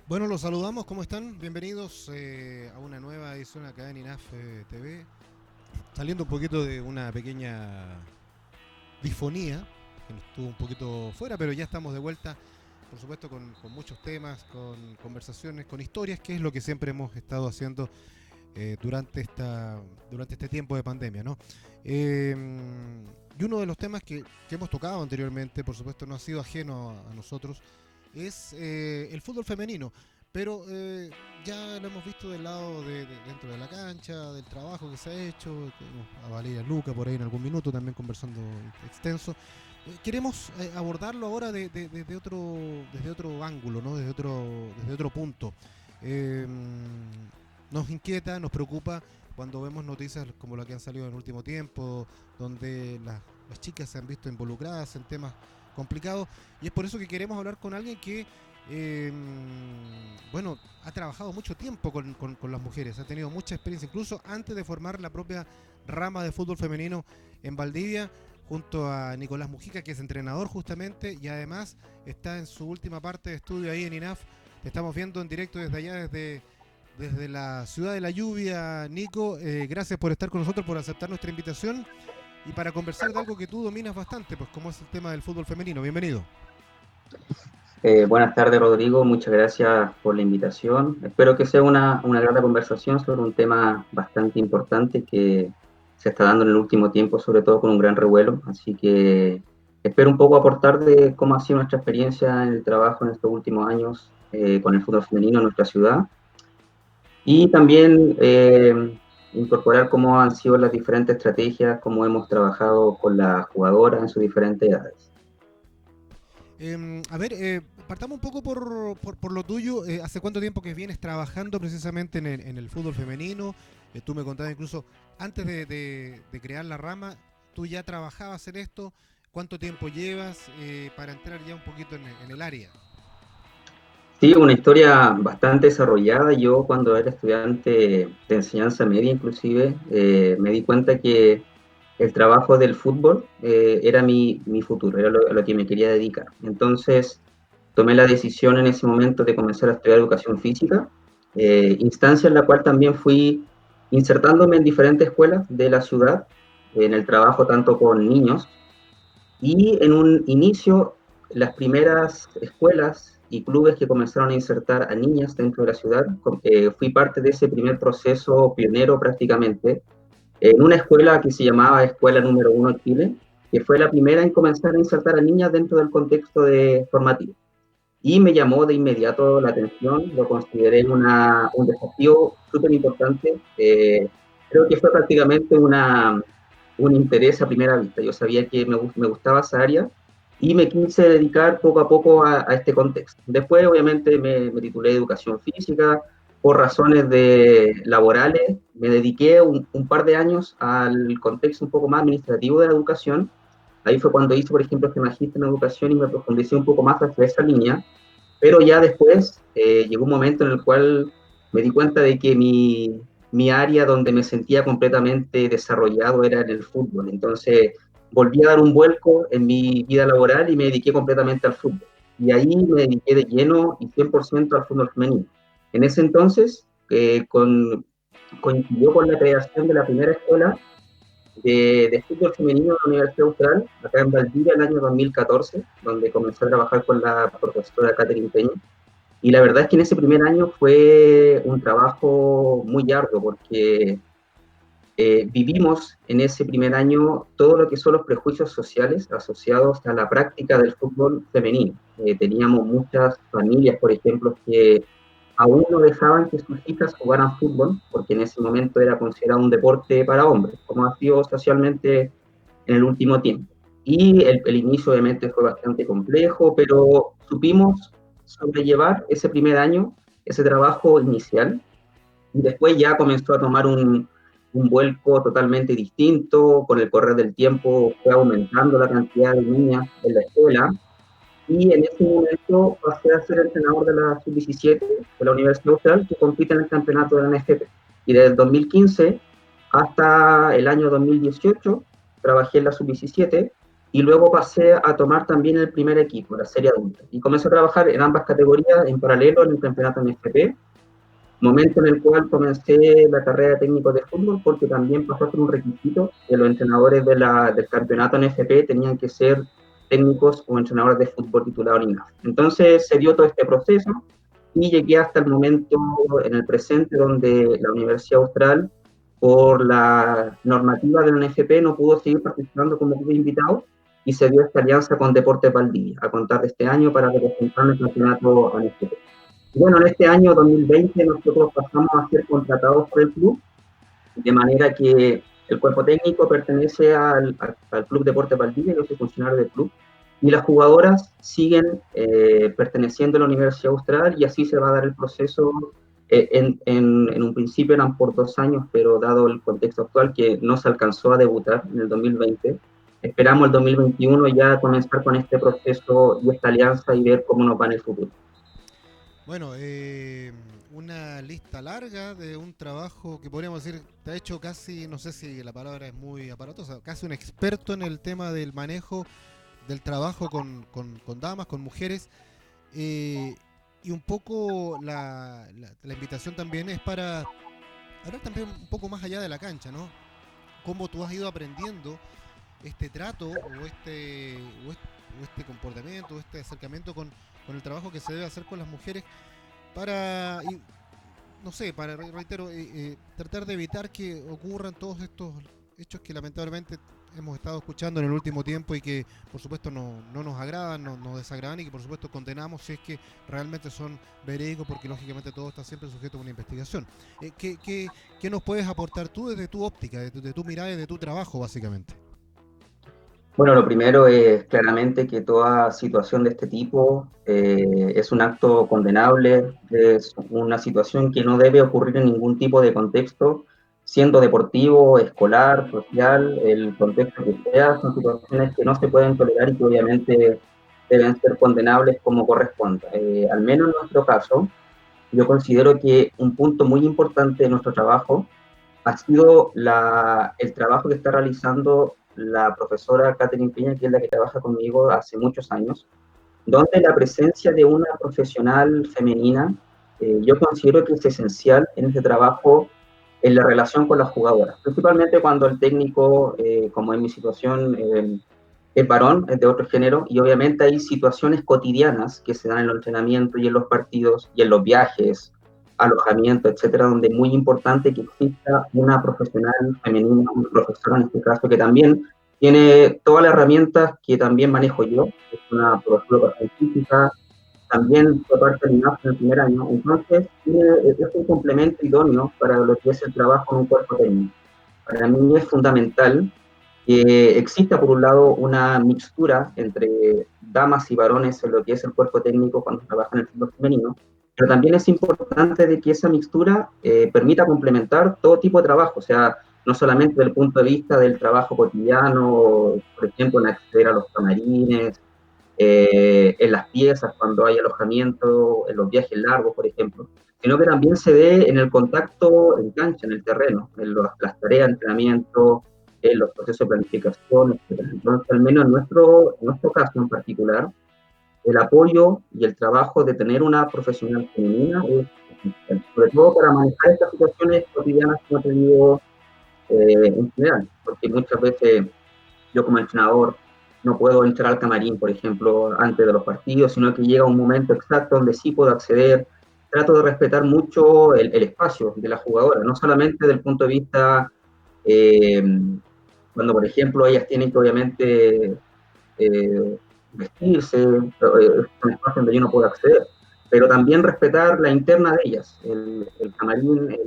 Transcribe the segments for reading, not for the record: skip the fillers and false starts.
Bueno, los saludamos, ¿cómo están? Bienvenidos a una nueva edición acá en INAF TV. Saliendo un poquito de una pequeña disfonía, que nos estuvo un poquito fuera, pero ya estamos de vuelta, por supuesto, con muchos temas, con conversaciones, con historias, que es lo que siempre hemos estado haciendo durante este tiempo de pandemia, ¿no? Eh, y uno de los temas que hemos tocado anteriormente, por supuesto, no ha sido ajeno a nosotros, es el fútbol femenino. Pero ya lo hemos visto del lado dentro de la cancha, del trabajo que se ha hecho, tenemos a Valeria Luca por ahí en algún minuto también conversando extenso. Queremos abordarlo ahora desde otro ángulo, ¿no? Desde otro punto. Eh, Nos inquieta, nos preocupa cuando vemos noticias como la que han salido en el último tiempo, donde las chicas se han visto involucradas en temas complicados, y es por eso que queremos hablar con alguien que eh, bueno, ha trabajado mucho tiempo con las mujeres, ha tenido mucha experiencia, incluso antes de formar la propia rama de fútbol femenino en Valdivia, junto a Nicolás Mujica, que es entrenador justamente, y además está en su última parte de estudio ahí en INAF. Te estamos viendo en directo desde allá, desde la ciudad de la lluvia. Nico, gracias por estar con nosotros, por aceptar nuestra invitación y para conversar de algo que tú dominas bastante, pues como es el tema del fútbol femenino. Bienvenido. Buenas tardes, Rodrigo. Muchas gracias por la invitación. Espero que sea una grata conversación sobre un tema bastante importante que se está dando en el último tiempo, sobre todo con un gran revuelo. Así que espero un poco aportar de cómo ha sido nuestra experiencia en el trabajo en estos últimos años con el fútbol femenino en nuestra ciudad y también incorporar cómo han sido las diferentes estrategias, cómo hemos trabajado con las jugadoras en sus diferentes edades. A ver, partamos un poco por lo tuyo. ¿Hace cuánto tiempo que vienes trabajando precisamente en el fútbol femenino? Tú me contabas incluso antes de crear la rama, tú ya trabajabas en esto. ¿Cuánto tiempo llevas para entrar ya un poquito en el área? Sí, una historia bastante desarrollada. Yo cuando era estudiante de enseñanza media inclusive, me di cuenta que el trabajo del fútbol era mi futuro, era a lo que me quería dedicar. Entonces tomé la decisión en ese momento de comenzar a estudiar educación física, instancia en la cual también fui insertándome en diferentes escuelas de la ciudad, en el trabajo tanto con niños y en un inicio, las primeras escuelas y clubes que comenzaron a insertar a niñas dentro de la ciudad, fui parte de ese primer proceso pionero prácticamente, en una escuela que se llamaba Escuela Número Uno Chile, que fue la primera en comenzar a insertar a niñas dentro del contexto formativo. Y me llamó de inmediato la atención, lo consideré un desafío súper importante. Creo que fue prácticamente un interés a primera vista. Yo sabía que me gustaba esa área y me quise dedicar poco a poco a este contexto. Después, obviamente, me titulé de educación física. Por razones laborales, me dediqué un par de años al contexto un poco más administrativo de la educación. Ahí fue cuando hice, por ejemplo, este magíster en educación y me profundicé un poco más hacia esa línea, pero ya después llegó un momento en el cual me di cuenta de que mi área donde me sentía completamente desarrollado era en el fútbol. Entonces volví a dar un vuelco en mi vida laboral y me dediqué completamente al fútbol. Y ahí me dediqué de lleno y 100% al fútbol femenino. En ese entonces coincidió con la creación de la primera escuela de fútbol femenino de la Universidad Austral, acá en Valdivia, el año 2014, donde comencé a trabajar con la profesora Catherine Peña. Y la verdad es que en ese primer año fue un trabajo muy arduo porque vivimos en ese primer año todo lo que son los prejuicios sociales asociados a la práctica del fútbol femenino. Teníamos muchas familias, por ejemplo, que aún no dejaban que sus hijas jugaran fútbol, porque en ese momento era considerado un deporte para hombres, como ha sido socialmente en el último tiempo. Y el inicio obviamente fue bastante complejo, pero supimos sobrellevar ese primer año, ese trabajo inicial, y después ya comenzó a tomar un vuelco totalmente distinto, con el correr del tiempo fue aumentando la cantidad de niñas en la escuela, y en ese momento pasé a ser entrenador de la sub-17 de la Universidad Austral, que compite en el campeonato de la NFP. Y desde el 2015 hasta el año 2018 trabajé en la sub-17 y luego pasé a tomar también el primer equipo, la serie adulta. Y comencé a trabajar en ambas categorías en paralelo en el campeonato NFP, momento en el cual comencé la carrera de técnico de fútbol, porque también pasó a ser un requisito que los entrenadores del campeonato NFP tenían que ser técnicos o entrenadores de fútbol titulado en INAF. Entonces se dio todo este proceso y llegué hasta el momento en el presente donde la Universidad Austral, por la normativa del NFP, no pudo seguir participando como club invitado y se dio esta alianza con Deportes Valdivia a contar de este año para representar el campeonato NFP. Y bueno, en este año 2020 nosotros pasamos a ser contratados por el club, de manera que el cuerpo técnico pertenece al Club Deportes Valdivia, yo soy funcionario del club, y las jugadoras siguen perteneciendo a la Universidad Austral y así se va a dar el proceso. En un principio eran por 2 años, pero dado el contexto actual que no se alcanzó a debutar en el 2020, esperamos el 2021 ya comenzar con este proceso y esta alianza y ver cómo nos va en el futuro. Bueno, una lista larga de un trabajo que podríamos decir te ha hecho casi, no sé si la palabra es muy aparatosa, casi un experto en el tema del manejo del trabajo con damas, con mujeres. eh, y un poco la invitación también es para hablar también un poco más allá de la cancha, ¿no? Cómo tú has ido aprendiendo este trato o este comportamiento, o este acercamiento con el trabajo que se debe hacer con las mujeres para, no sé, para, reitero, tratar de evitar que ocurran todos estos hechos que lamentablemente hemos estado escuchando en el último tiempo y que por supuesto no nos agradan, nos desagradan y que por supuesto condenamos si es que realmente son verídicos, porque lógicamente todo está siempre sujeto a una investigación. ¿Qué nos puedes aportar tú desde tu óptica, de tu mirada y de tu trabajo básicamente? Bueno, lo primero es claramente que toda situación de este tipo es un acto condenable, es una situación que no debe ocurrir en ningún tipo de contexto, siendo deportivo, escolar, social, el contexto que sea, son situaciones que no se pueden tolerar y que obviamente deben ser condenables como corresponda. Al menos en nuestro caso, yo considero que un punto muy importante de nuestro trabajo ha sido el trabajo que está realizando la profesora Catherine Piña, que es la que trabaja conmigo hace muchos años, donde la presencia de una profesional femenina, yo considero que es esencial en este trabajo en la relación con las jugadoras, principalmente cuando el técnico, como en mi situación, es varón, es de otro género, y obviamente hay situaciones cotidianas que se dan en los entrenamientos y en los partidos y en los viajes, alojamiento, etcétera, donde es muy importante que exista una profesional femenina, una profesora en este caso, que también tiene todas las herramientas que también manejo yo, es una profesora científica, también fue parte del INAF en el primer año, entonces es un complemento idóneo para lo que es el trabajo en un cuerpo técnico. Para mí es fundamental que exista, por un lado, una mixtura entre damas y varones en lo que es el cuerpo técnico cuando trabaja en el fútbol femenino, pero también es importante de que esa mixtura permita complementar todo tipo de trabajo, o sea, no solamente desde el punto de vista del trabajo cotidiano, por ejemplo, en acceder a los camarines, en las piezas, cuando hay alojamiento, en los viajes largos, por ejemplo, sino que también se dé en el contacto en cancha, en el terreno, en las tareas de entrenamiento, en los procesos de planificación, etc. Entonces, al menos en nuestro caso en particular, el apoyo y el trabajo de tener una profesional femenina es esencial, sobre todo para manejar estas situaciones cotidianas que hemos tenido en general, porque muchas veces yo como entrenador no puedo entrar al camarín, por ejemplo, antes de los partidos, sino que llega un momento exacto donde sí puedo acceder. Trato de respetar mucho el espacio de la jugadora, no solamente desde el punto de vista eh, cuando, por ejemplo, ellas tienen que obviamente vestirse, es un espacio donde yo no puedo acceder, pero también respetar la interna de ellas, el camarín,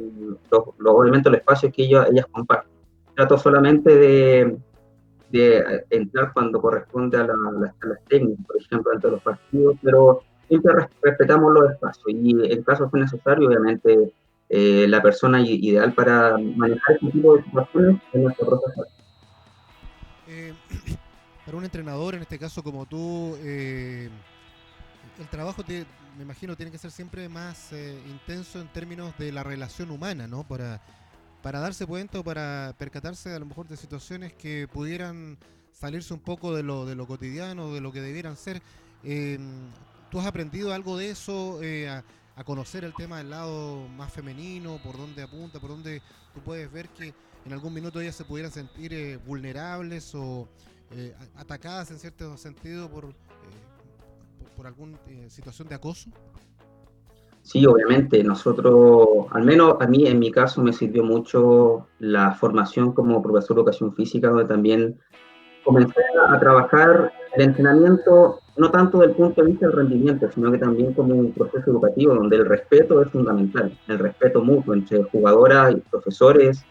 obviamente los espacios que ellas comparten. Trato solamente de entrar cuando corresponde a las técnicas, por ejemplo, entre los partidos, pero siempre respetamos los espacios y en caso que sea necesario, obviamente, la persona ideal para manejar este tipo de situaciones es nuestro profesor. Eh, para un entrenador, en este caso como tú, el trabajo me imagino tiene que ser siempre más intenso en términos de la relación humana, ¿no? Para darse cuenta o para percatarse a lo mejor de situaciones que pudieran salirse un poco de lo cotidiano, de lo que debieran ser. Eh, ¿Tú has aprendido algo de eso? A conocer el tema del lado más femenino, por dónde apunta, por dónde tú puedes ver que en algún minuto ellas se pudieran sentir vulnerables o atacadas en cierto sentido por alguna situación de acoso. Sí, obviamente, nosotros, al menos a mí en mi caso me sirvió mucho la formación como profesor de educación física, donde también comencé a trabajar el entrenamiento, no tanto del punto de vista del rendimiento, sino que también como un proceso educativo, donde el respeto es fundamental, el respeto mutuo entre jugadoras y profesores,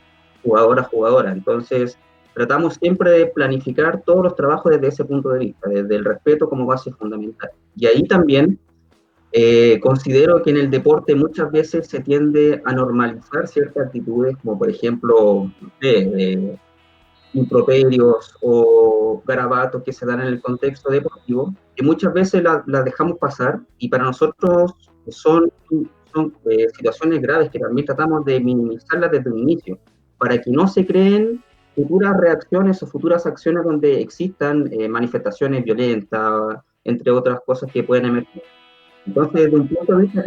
jugadora. Entonces, tratamos siempre de planificar todos los trabajos desde ese punto de vista, desde el respeto como base fundamental. Y ahí también considero que en el deporte muchas veces se tiende a normalizar ciertas actitudes, como por ejemplo, no sé, improperios o garabatos que se dan en el contexto deportivo, que muchas veces las dejamos pasar y para nosotros son situaciones graves que también tratamos de minimizarlas desde el inicio, para que no se creen futuras reacciones o futuras acciones donde existan manifestaciones violentas, entre otras cosas que pueden emerger. Entonces, desde un punto de vista,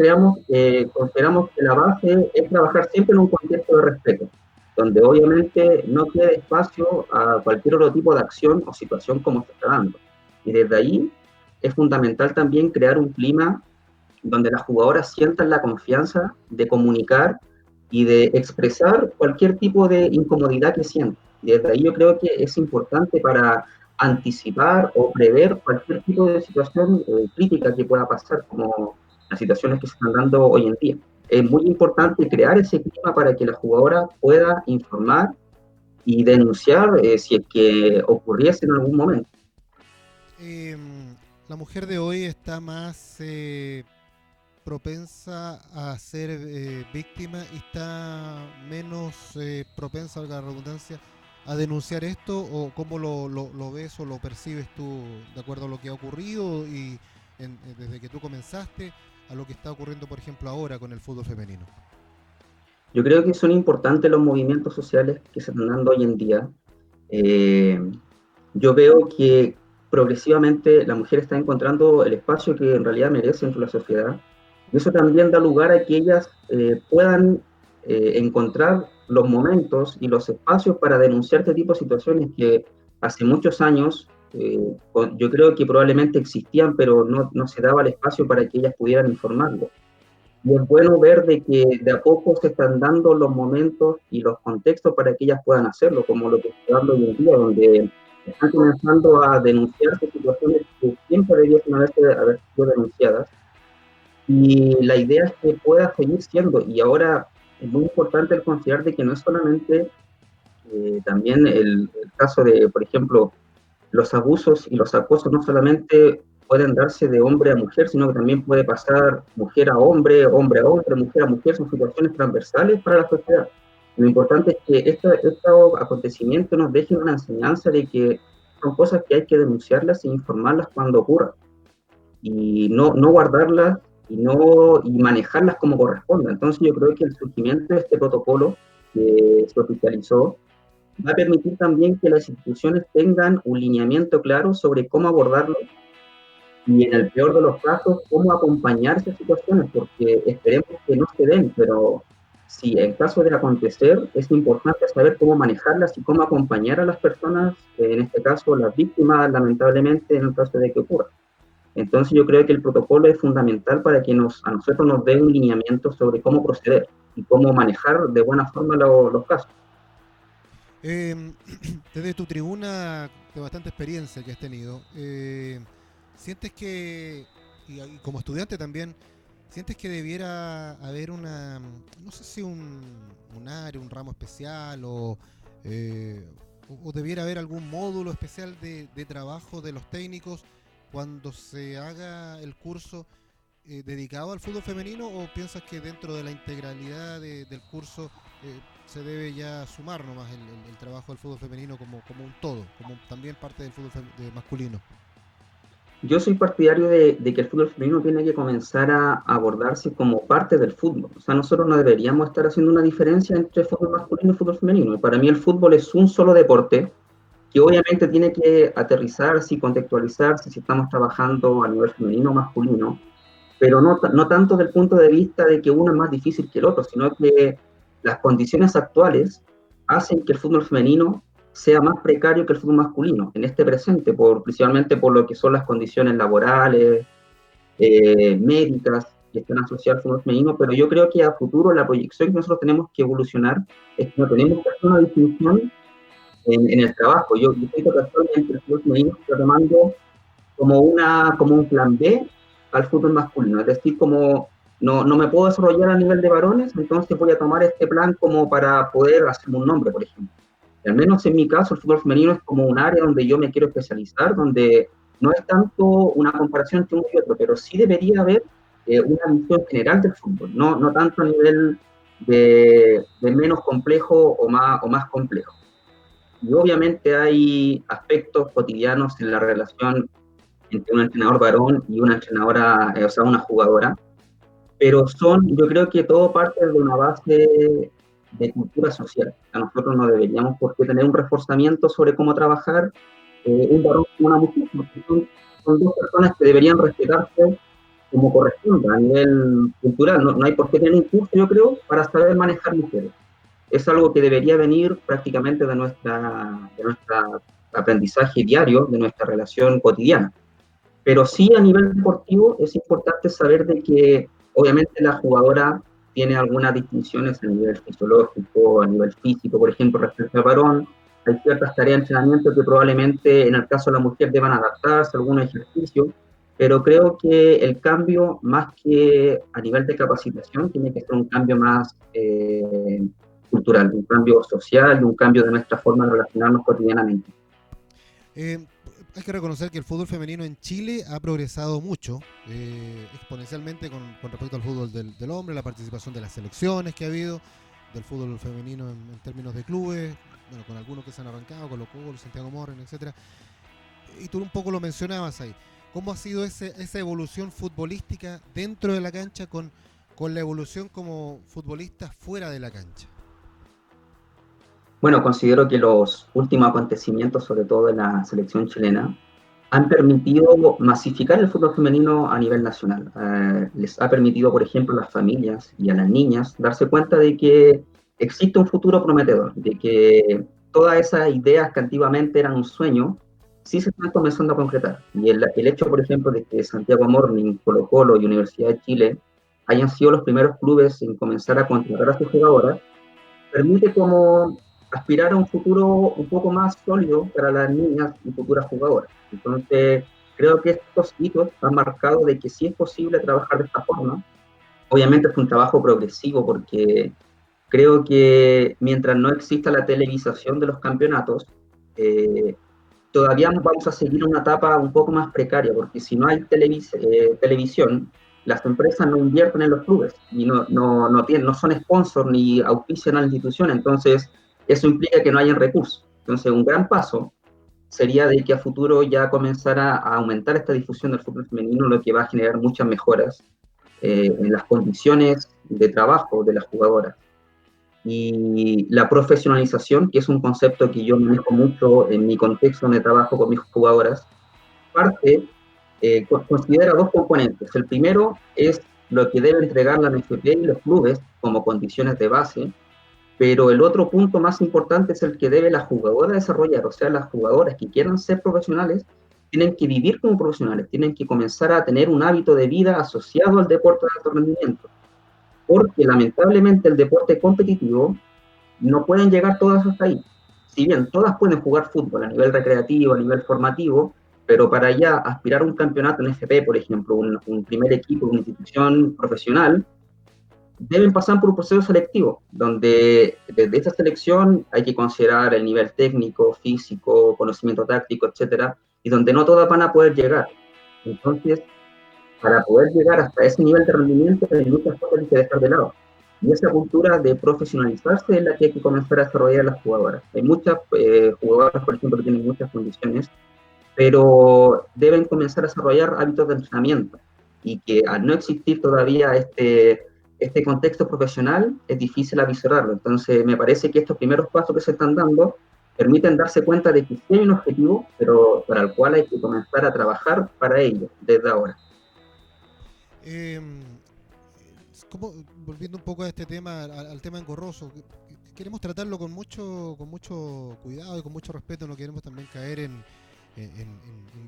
consideramos que la base es trabajar siempre en un contexto de respeto, donde obviamente no quede espacio a cualquier otro tipo de acción o situación como se está dando. Y desde ahí es fundamental también crear un clima donde las jugadoras sientan la confianza de comunicar y de expresar cualquier tipo de incomodidad que sientan. Desde ahí yo creo que es importante para anticipar o prever cualquier tipo de situación crítica que pueda pasar, como las situaciones que se están dando hoy en día. Es muy importante crear ese clima para que la jugadora pueda informar y denunciar si es que ocurriese en algún momento. Eh, la mujer de hoy está más propensa a ser víctima y está menos propensa, a la redundancia, a denunciar esto, o cómo lo ves o lo percibes tú de acuerdo a lo que ha ocurrido y desde que tú comenzaste a lo que está ocurriendo, por ejemplo, ahora con el fútbol femenino. Yo creo que son importantes los movimientos sociales que se están dando hoy en día. Eh, yo veo que progresivamente la mujer está encontrando el espacio que en realidad merece dentro de la sociedad. Y eso también da lugar a que ellas puedan encontrar los momentos y los espacios para denunciar este tipo de situaciones que hace muchos años yo creo que probablemente existían, pero no se daba el espacio para que ellas pudieran informarlo. Y es bueno ver de que de a poco se están dando los momentos y los contextos para que ellas puedan hacerlo, como lo que se está dando hoy en día, donde están comenzando a denunciarse situaciones que siempre debiesen haber sido denunciadas. Y la idea es que pueda seguir siendo, y ahora es muy importante el considerar de que no es solamente también el caso de, por ejemplo, los abusos y los acosos no solamente pueden darse de hombre a mujer, sino que también puede pasar mujer a hombre, hombre a hombre, mujer a mujer, son situaciones transversales para la sociedad. Lo importante es que estos acontecimientos nos dejen una enseñanza de que son cosas que hay que denunciarlas e informarlas cuando ocurran, y no guardarlas y manejarlas como corresponda. Entonces yo creo que el surgimiento de este protocolo que se oficializó va a permitir también que las instituciones tengan un lineamiento claro sobre cómo abordarlo y en el peor de los casos, cómo acompañar esas situaciones, porque esperemos que no se den, pero si en caso de acontecer, es importante saber cómo manejarlas y cómo acompañar a las personas, en este caso las víctimas, lamentablemente, en el caso de que ocurra. Entonces yo creo que el protocolo es fundamental para que a nosotros nos dé un lineamiento sobre cómo proceder y cómo manejar de buena forma los casos. Eh, Desde tu tribuna de bastante experiencia que has tenido, ¿sientes que, y como estudiante también, sientes que debiera haber una, no sé si un área, un ramo especial eh, o debiera haber algún módulo especial de trabajo de los técnicos cuando se haga el curso dedicado al fútbol femenino, o piensas que dentro de la integralidad del curso se debe ya sumar nomás el trabajo del fútbol femenino como un todo, como también parte del fútbol masculino? Yo soy partidario de que el fútbol femenino tiene que comenzar a abordarse como parte del fútbol. O sea, nosotros no deberíamos estar haciendo una diferencia entre fútbol masculino y fútbol femenino. Para mí el fútbol es un solo deporte que obviamente tiene que aterrizarse y contextualizarse si estamos trabajando a nivel femenino o masculino, pero no tanto desde el punto de vista de que uno es más difícil que el otro, sino que las condiciones actuales hacen que el fútbol femenino sea más precario que el fútbol masculino en este presente, principalmente por lo que son las condiciones laborales, médicas que están asociadas al fútbol femenino, pero yo creo que a futuro la proyección que nosotros tenemos que evolucionar es que no tenemos que hacer una distinción en el trabajo. Yo siento que actualmente el fútbol femenino está tomando como un plan B al fútbol masculino, es decir, como no me puedo desarrollar a nivel de varones, entonces voy a tomar este plan como para poder hacerme un nombre, por ejemplo. Y al menos en mi caso, el fútbol femenino es como un área donde yo me quiero especializar, donde no es tanto una comparación entre uno y otro, pero sí debería haber una visión general del fútbol, no tanto a nivel de menos complejo o más complejo. Y obviamente hay aspectos cotidianos en la relación entre un entrenador varón y una entrenadora, o sea, una jugadora, pero yo creo que todo parte de una base de cultura social. A nosotros no deberíamos por qué tener un reforzamiento sobre cómo trabajar un varón con una mujer, porque son dos personas que deberían respetarse como corresponde a nivel cultural. No hay por qué tener un curso, yo creo, para saber manejar mujeres. Es algo que debería venir prácticamente de nuestra aprendizaje diario, de nuestra relación cotidiana. Pero sí a nivel deportivo es importante saber de que obviamente la jugadora tiene algunas distinciones a nivel fisiológico, a nivel físico, por ejemplo, respecto al varón. Hay ciertas tareas de entrenamiento que probablemente en el caso de la mujer deban adaptarse a algún ejercicio, pero creo que el cambio, más que a nivel de capacitación, tiene que ser un cambio más cultural, un cambio social, un cambio de nuestra forma de relacionarnos cotidianamente. Eh, Hay que reconocer que el fútbol femenino en Chile ha progresado mucho, exponencialmente con respecto al fútbol del hombre, la participación de las selecciones que ha habido, del fútbol femenino en términos de clubes, bueno, con algunos que se han arrancado, Colo-Colo, Santiago Morning, etcétera. Y tú un poco lo mencionabas ahí. ¿Cómo ha sido esa evolución futbolística dentro de la cancha con la evolución como futbolista fuera de la cancha? Bueno, considero que los últimos acontecimientos, sobre todo en la selección chilena, han permitido masificar el fútbol femenino a nivel nacional. Les ha permitido, por ejemplo, a las familias y a las niñas darse cuenta de que existe un futuro prometedor, de que todas esas ideas que antiguamente eran un sueño, sí se están comenzando a concretar. Y el hecho, por ejemplo, de que Santiago Morning, Colo-Colo y Universidad de Chile hayan sido los primeros clubes en comenzar a contratar a sus jugadoras, permite como aspirar a un futuro un poco más sólido para las niñas y futuras jugadoras. Entonces, creo que estos hitos han marcado de que sí es posible trabajar de esta forma. Obviamente es un trabajo progresivo porque creo que mientras no exista la televisación de los campeonatos, eh, todavía vamos a seguir una etapa un poco más precaria, porque si no hay televisión, las empresas no invierten en los clubes y no son sponsors ni auspician a la institución, entonces eso implica que no hayan recursos. Entonces, un gran paso sería de que a futuro ya comenzara a aumentar esta difusión del fútbol femenino, lo que va a generar muchas mejoras en las condiciones de trabajo de las jugadoras. Y la profesionalización, que es un concepto que yo manejo mucho en mi contexto donde trabajo con mis jugadoras, considera dos componentes. El primero es lo que debe entregar la NFP y los clubes como condiciones de base, pero el otro punto más importante es el que debe la jugadora desarrollar, o sea, las jugadoras que quieran ser profesionales tienen que vivir como profesionales, tienen que comenzar a tener un hábito de vida asociado al deporte de alto rendimiento, porque lamentablemente el deporte competitivo no pueden llegar todas hasta ahí. Si bien todas pueden jugar fútbol a nivel recreativo, a nivel formativo, pero para ya aspirar a un campeonato en FP, por ejemplo, un primer equipo, una institución profesional, deben pasar por un proceso selectivo, donde desde esta selección hay que considerar el nivel técnico, físico, conocimiento táctico, etcétera, y donde no todas van a poder llegar. Entonces, para poder llegar hasta ese nivel de rendimiento, hay muchas cosas que dejar de lado. Y esa cultura de profesionalizarse es la que hay que comenzar a desarrollar las jugadoras. Hay muchas jugadoras, por ejemplo, que tienen muchas condiciones, pero deben comenzar a desarrollar hábitos de entrenamiento. Y que al no existir todavía este contexto profesional, es difícil avisorarlo. Entonces, me parece que estos primeros pasos que se están dando permiten darse cuenta de que sí hay un objetivo, pero para el cual hay que comenzar a trabajar para ello desde ahora. Eh, Volviendo un poco a este tema, al tema engorroso, queremos tratarlo con mucho cuidado y con mucho respeto, no queremos también caer en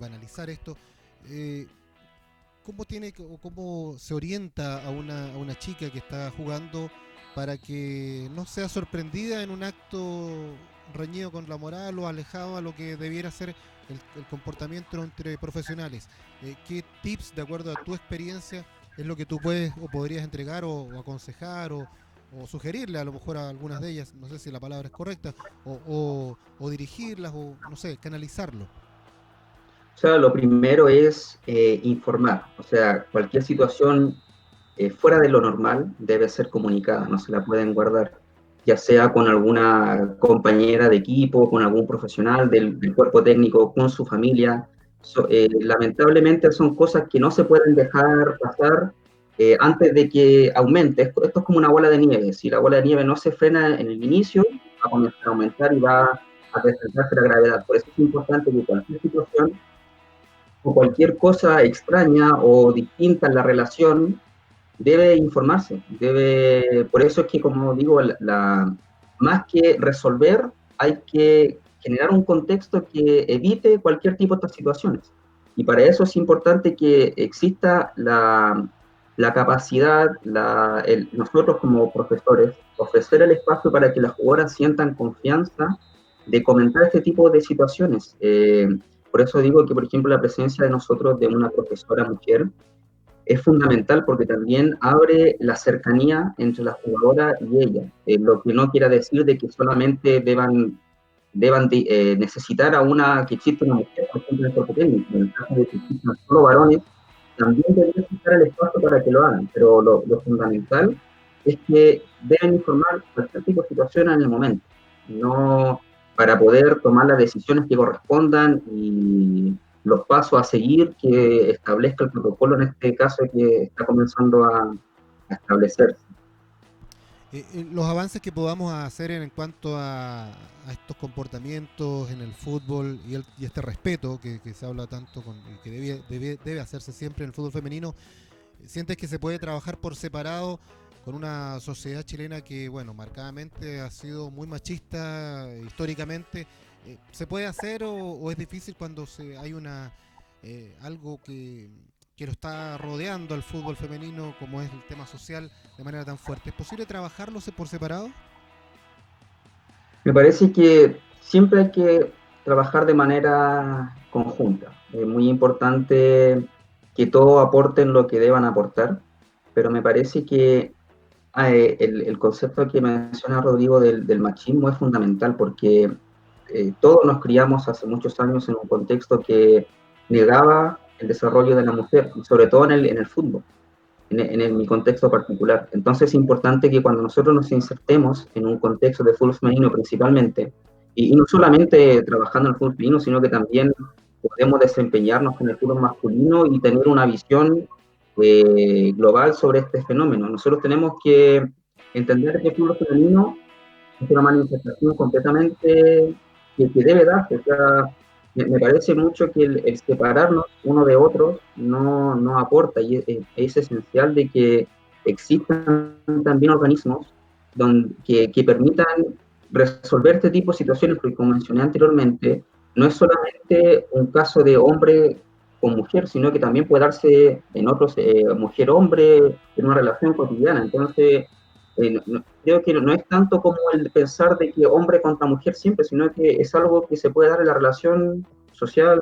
banalizar esto. Eh, ¿Cómo tiene o cómo se orienta a una chica que está jugando para que no sea sorprendida en un acto reñido con la moral o alejado a lo que debiera ser el comportamiento entre profesionales? ¿Qué tips, de acuerdo a tu experiencia, es lo que tú puedes o podrías entregar o aconsejar o sugerirle a lo mejor a algunas de ellas? No sé si la palabra es correcta, o dirigirlas o no sé, canalizarlo. O sea, lo primero es informar. O sea, cualquier situación fuera de lo normal debe ser comunicada, no se la pueden guardar, ya sea con alguna compañera de equipo, con algún profesional del cuerpo técnico, con su familia. Lamentablemente son cosas que no se pueden dejar pasar antes de que aumente. Esto es como una bola de nieve. Si la bola de nieve no se frena en el inicio, va a comenzar a aumentar y va a presentarse la gravedad. Por eso es importante que cualquier situación o cualquier cosa extraña o distinta en la relación debe informarse, por eso es que, como digo, más que resolver, hay que generar un contexto que evite cualquier tipo de estas situaciones. Y para eso es importante que exista la capacidad, nosotros como profesores, ofrecer el espacio para que las jugadoras sientan confianza de comentar este tipo de situaciones. Por eso digo que, por ejemplo, la presencia de nosotros de una profesora mujer es fundamental porque también abre la cercanía entre la jugadora y ella, lo que no quiera decir de que solamente necesitar a que exista una mujer, por ejemplo, en el cuerpo técnico. En el caso de que existan solo varones, también deben necesitar el espacio para que lo hagan, pero lo fundamental es que deben informar cualquier tipo de situación en el momento, no para poder tomar las decisiones que correspondan y los pasos a seguir que establezca el protocolo en este caso que está comenzando a establecerse. Los avances que podamos hacer en cuanto a estos comportamientos en el fútbol y este respeto que se habla tanto y que debe hacerse siempre en el fútbol femenino, ¿sientes que se puede trabajar por separado con una sociedad chilena que, bueno, marcadamente ha sido muy machista históricamente? ¿Se puede hacer o es difícil cuando hay algo que lo está rodeando al fútbol femenino, como es el tema social, de manera tan fuerte? ¿Es posible trabajarlo por separado? Me parece que siempre hay que trabajar de manera conjunta. Es muy importante que todos aporten lo que deban aportar, pero me parece que el concepto que menciona Rodrigo del machismo es fundamental porque todos nos criamos hace muchos años en un contexto que negaba el desarrollo de la mujer, y sobre todo en el fútbol, mi contexto particular. Entonces es importante que cuando nosotros nos insertemos en un contexto de fútbol femenino principalmente, y no solamente trabajando en el fútbol femenino, sino que también podemos desempeñarnos en el fútbol masculino y tener una visión global sobre este fenómeno. Nosotros tenemos que entender que el fútbol femenino es una manifestación completamente que debe darse. O sea, me parece mucho que el separarnos uno de otros no aporta y es esencial de que existan también organismos que permitan resolver este tipo de situaciones, porque como mencioné anteriormente, no es solamente un caso de hombre con mujer, sino que también puede darse en otros, mujer-hombre, en una relación cotidiana. Entonces, creo que no es tanto como el pensar de que hombre contra mujer siempre, sino que es algo que se puede dar en la relación social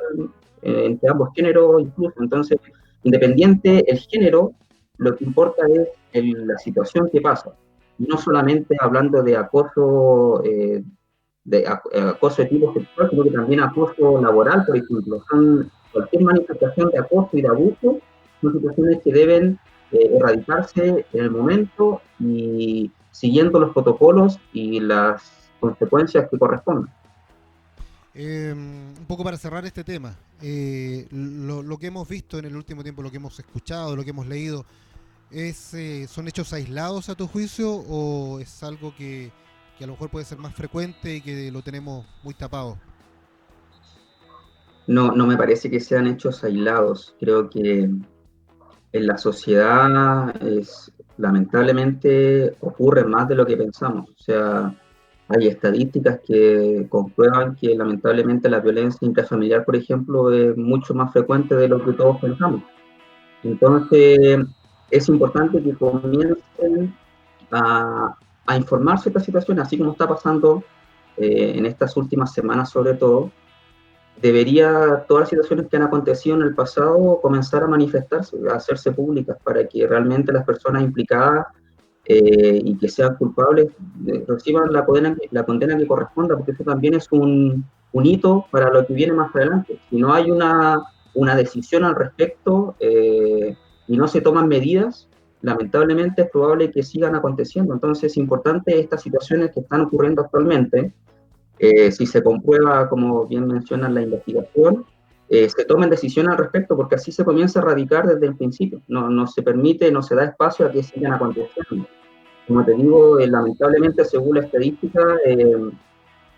entre ambos géneros incluso. Entonces, independiente el género, lo que importa es la situación que pasa. Y no solamente hablando de acoso, acoso de tipo sexual, sino que también acoso laboral, por ejemplo. Cualquier manifestación de acoso y de abuso son situaciones que deben erradicarse en el momento y siguiendo los protocolos y las consecuencias que correspondan. Un poco para cerrar este tema, lo que hemos visto en el último tiempo, lo que hemos escuchado, lo que hemos leído, ¿son hechos aislados a tu juicio o es algo que que a lo mejor puede ser más frecuente y que lo tenemos muy tapado. No, no me parece que sean hechos aislados. Creo que en la sociedad lamentablemente ocurre más de lo que pensamos. O sea, hay estadísticas que comprueban que lamentablemente la violencia intrafamiliar, por ejemplo, es mucho más frecuente de lo que todos pensamos. Entonces, es importante que comiencen a informarse de esta situación, así como está pasando en estas últimas semanas sobre todo. Debería todas las situaciones que han acontecido en el pasado comenzar a manifestarse, a hacerse públicas para que realmente las personas implicadas y que sean culpables reciban la condena que corresponda, porque eso también es un hito para lo que viene más adelante. Si no hay una decisión al respecto y no se toman medidas, lamentablemente es probable que sigan aconteciendo. Entonces es importante estas situaciones que están ocurriendo actualmente, si se comprueba, como bien menciona la investigación, se tomen decisiones al respecto, porque así se comienza a erradicar desde el principio. No, no se permite, no se da espacio a que sigan aconteciendo. Como te digo, lamentablemente, según la estadística,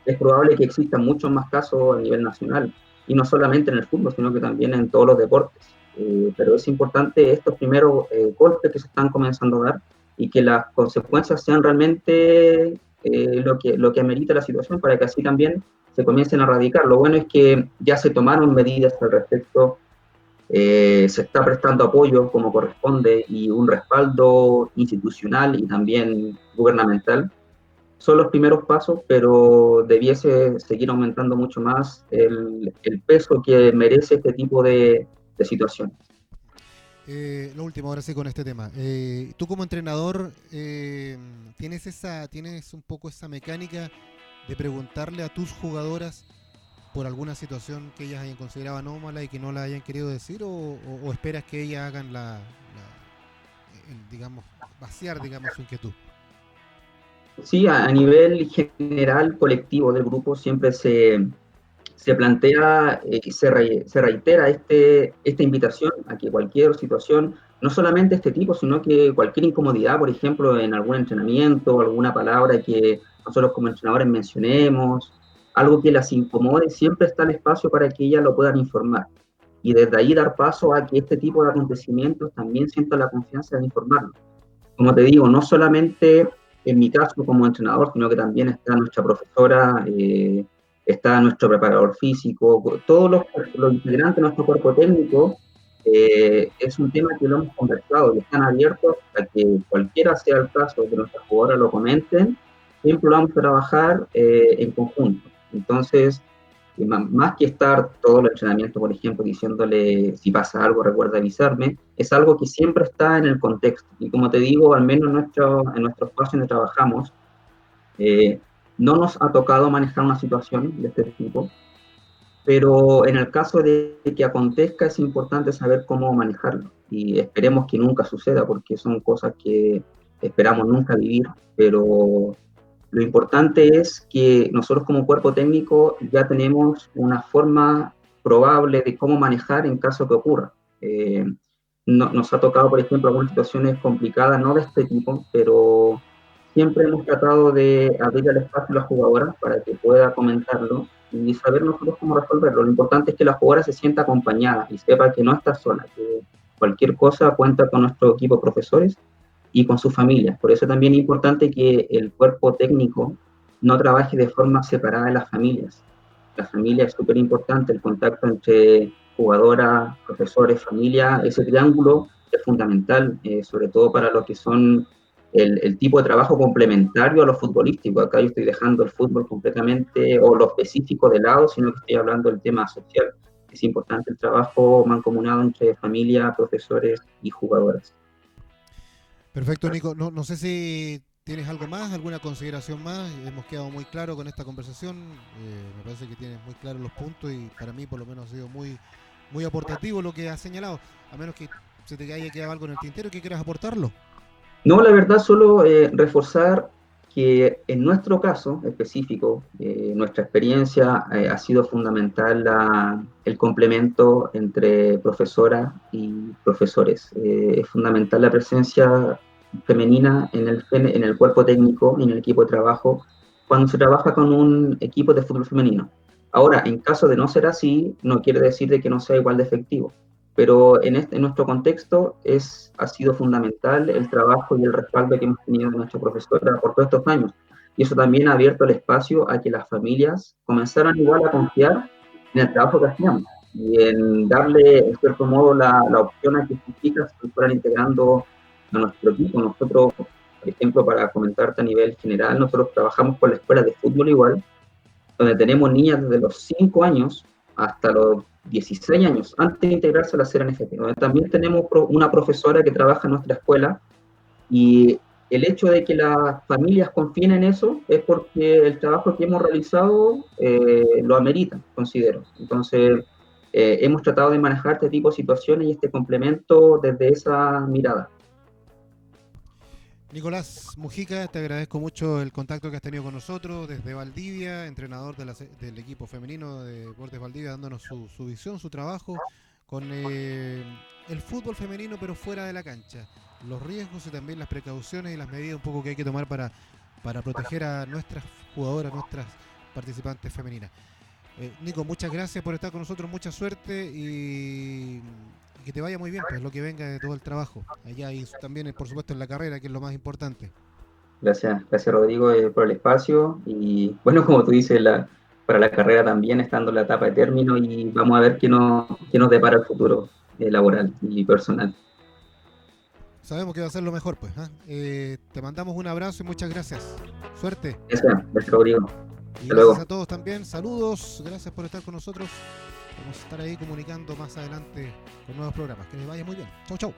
es probable que existan muchos más casos a nivel nacional, y no solamente en el fútbol, sino que también en todos los deportes. Pero es importante estos primeros golpes que se están comenzando a dar y que las consecuencias sean realmente lo que amerita la situación para que así también se comiencen a erradicar. Lo bueno es que ya se tomaron medidas al respecto, se está prestando apoyo como corresponde y un respaldo institucional y también gubernamental. Son los primeros pasos, pero debiese seguir aumentando mucho más el peso que merece este tipo de situaciones. Lo último, ahora sí, con este tema. Tú como entrenador, tienes un poco esa mecánica de preguntarle a tus jugadoras por alguna situación que ellas hayan considerado anómala y que no la hayan querido decir, o esperas que ellas hagan digamos, vaciar, digamos, su inquietud? Sí, a nivel general, colectivo del grupo, siempre se plantea, se reitera esta invitación a que cualquier situación, no solamente este tipo, sino que cualquier incomodidad, por ejemplo, en algún entrenamiento, alguna palabra que nosotros como entrenadores mencionemos, algo que las incomode, siempre está el espacio para que ellas lo puedan informar. Y desde ahí dar paso a que este tipo de acontecimientos también sientan la confianza de informarlo. Como te digo, no solamente en mi caso como entrenador, sino que también está nuestra profesora, está nuestro preparador físico, todos los integrantes de nuestro cuerpo técnico. Es un tema que lo hemos conversado y están abiertos a que cualquiera sea el caso que nuestras jugadoras lo comenten, siempre lo vamos a trabajar en conjunto. Entonces, más que estar todo el entrenamiento, por ejemplo, diciéndole si pasa algo, recuerda avisarme, es algo que siempre está en el contexto. Y como te digo, al menos en nuestro espacio donde trabajamos, eh, no nos ha tocado manejar una situación de este tipo, pero en el caso de que acontezca es importante saber cómo manejarlo. Y esperemos que nunca suceda, porque son cosas que esperamos nunca vivir, pero lo importante es que nosotros como cuerpo técnico ya tenemos una forma probable de cómo manejar en caso que ocurra. Nos ha tocado, por ejemplo, algunas situaciones complicadas, no de este tipo, pero siempre hemos tratado de abrir el espacio a la jugadora para que pueda comentarlo y saber nosotros cómo resolverlo. Lo importante es que la jugadora se sienta acompañada y sepa que no está sola, que cualquier cosa cuenta con nuestro equipo de profesores y con sus familias. Por eso también es importante que el cuerpo técnico no trabaje de forma separada de las familias. La familia es súper importante, el contacto entre jugadora, profesores, familia, ese triángulo es fundamental, sobre todo para lo que son el tipo de trabajo complementario a lo futbolístico. Acá yo estoy dejando el fútbol completamente o lo específico de lado, sino que estoy hablando del tema social. Es importante el trabajo mancomunado entre familia, profesores y jugadores. Perfecto, Nico. No, no sé si tienes algo más, alguna consideración más. Hemos quedado muy claro con esta conversación. Me parece que tienes muy claros los puntos y para mí por lo menos ha sido muy aportativo lo que has señalado. A menos que se te haya quedado algo en el tintero que quieras aportarlo. No, la verdad, solo reforzar que en nuestro caso específico, nuestra experiencia ha sido fundamental el complemento entre profesora y profesores. Es fundamental la presencia femenina en el cuerpo técnico y en el equipo de trabajo, cuando se trabaja con un equipo de fútbol femenino. Ahora, en caso de no ser así, no quiere decir de que no sea igual de efectivo, pero en nuestro contexto ha sido fundamental el trabajo y el respaldo que hemos tenido de nuestra profesora por todos estos años. Y eso también ha abierto el espacio a que las familias comenzaran igual a confiar en el trabajo que hacíamos y en darle, en cierto modo, la opción a que sus hijas se fueran integrando a nuestro equipo. Nosotros, por ejemplo, para comentarte a nivel general, nosotros trabajamos con la escuela de fútbol igual, donde tenemos niñas desde los 5 años hasta los 16 años, antes de integrarse a la CERNFP, donde también tenemos una profesora que trabaja en nuestra escuela, y el hecho de que las familias confíen en eso es porque el trabajo que hemos realizado lo amerita, considero. Entonces, hemos tratado de manejar este tipo de situaciones y este complemento desde esa mirada. Nicolás Mujica, te agradezco mucho el contacto que has tenido con nosotros desde Valdivia, entrenador del equipo femenino de Deportes Valdivia, dándonos su visión, su trabajo con el fútbol femenino, pero fuera de la cancha. Los riesgos y también las precauciones y las medidas un poco que hay que tomar para proteger a nuestras jugadoras, nuestras participantes femeninas. Nico, muchas gracias por estar con nosotros, mucha suerte y que te vaya muy bien, pues lo que venga de todo el trabajo allá y también, por supuesto, en la carrera, que es lo más importante. Gracias Rodrigo por el espacio y bueno, como tú dices, para la carrera también, estando en la etapa de término y vamos a ver qué nos depara el futuro laboral y personal. Sabemos que va a ser lo mejor, pues. Te mandamos un abrazo y muchas gracias. Suerte. Gracias Rodrigo. Y Hasta gracias luego. a todos también. Saludos. Gracias por estar con nosotros. Vamos a estar ahí comunicando más adelante con nuevos programas. Que les vaya muy bien. Chau, chau.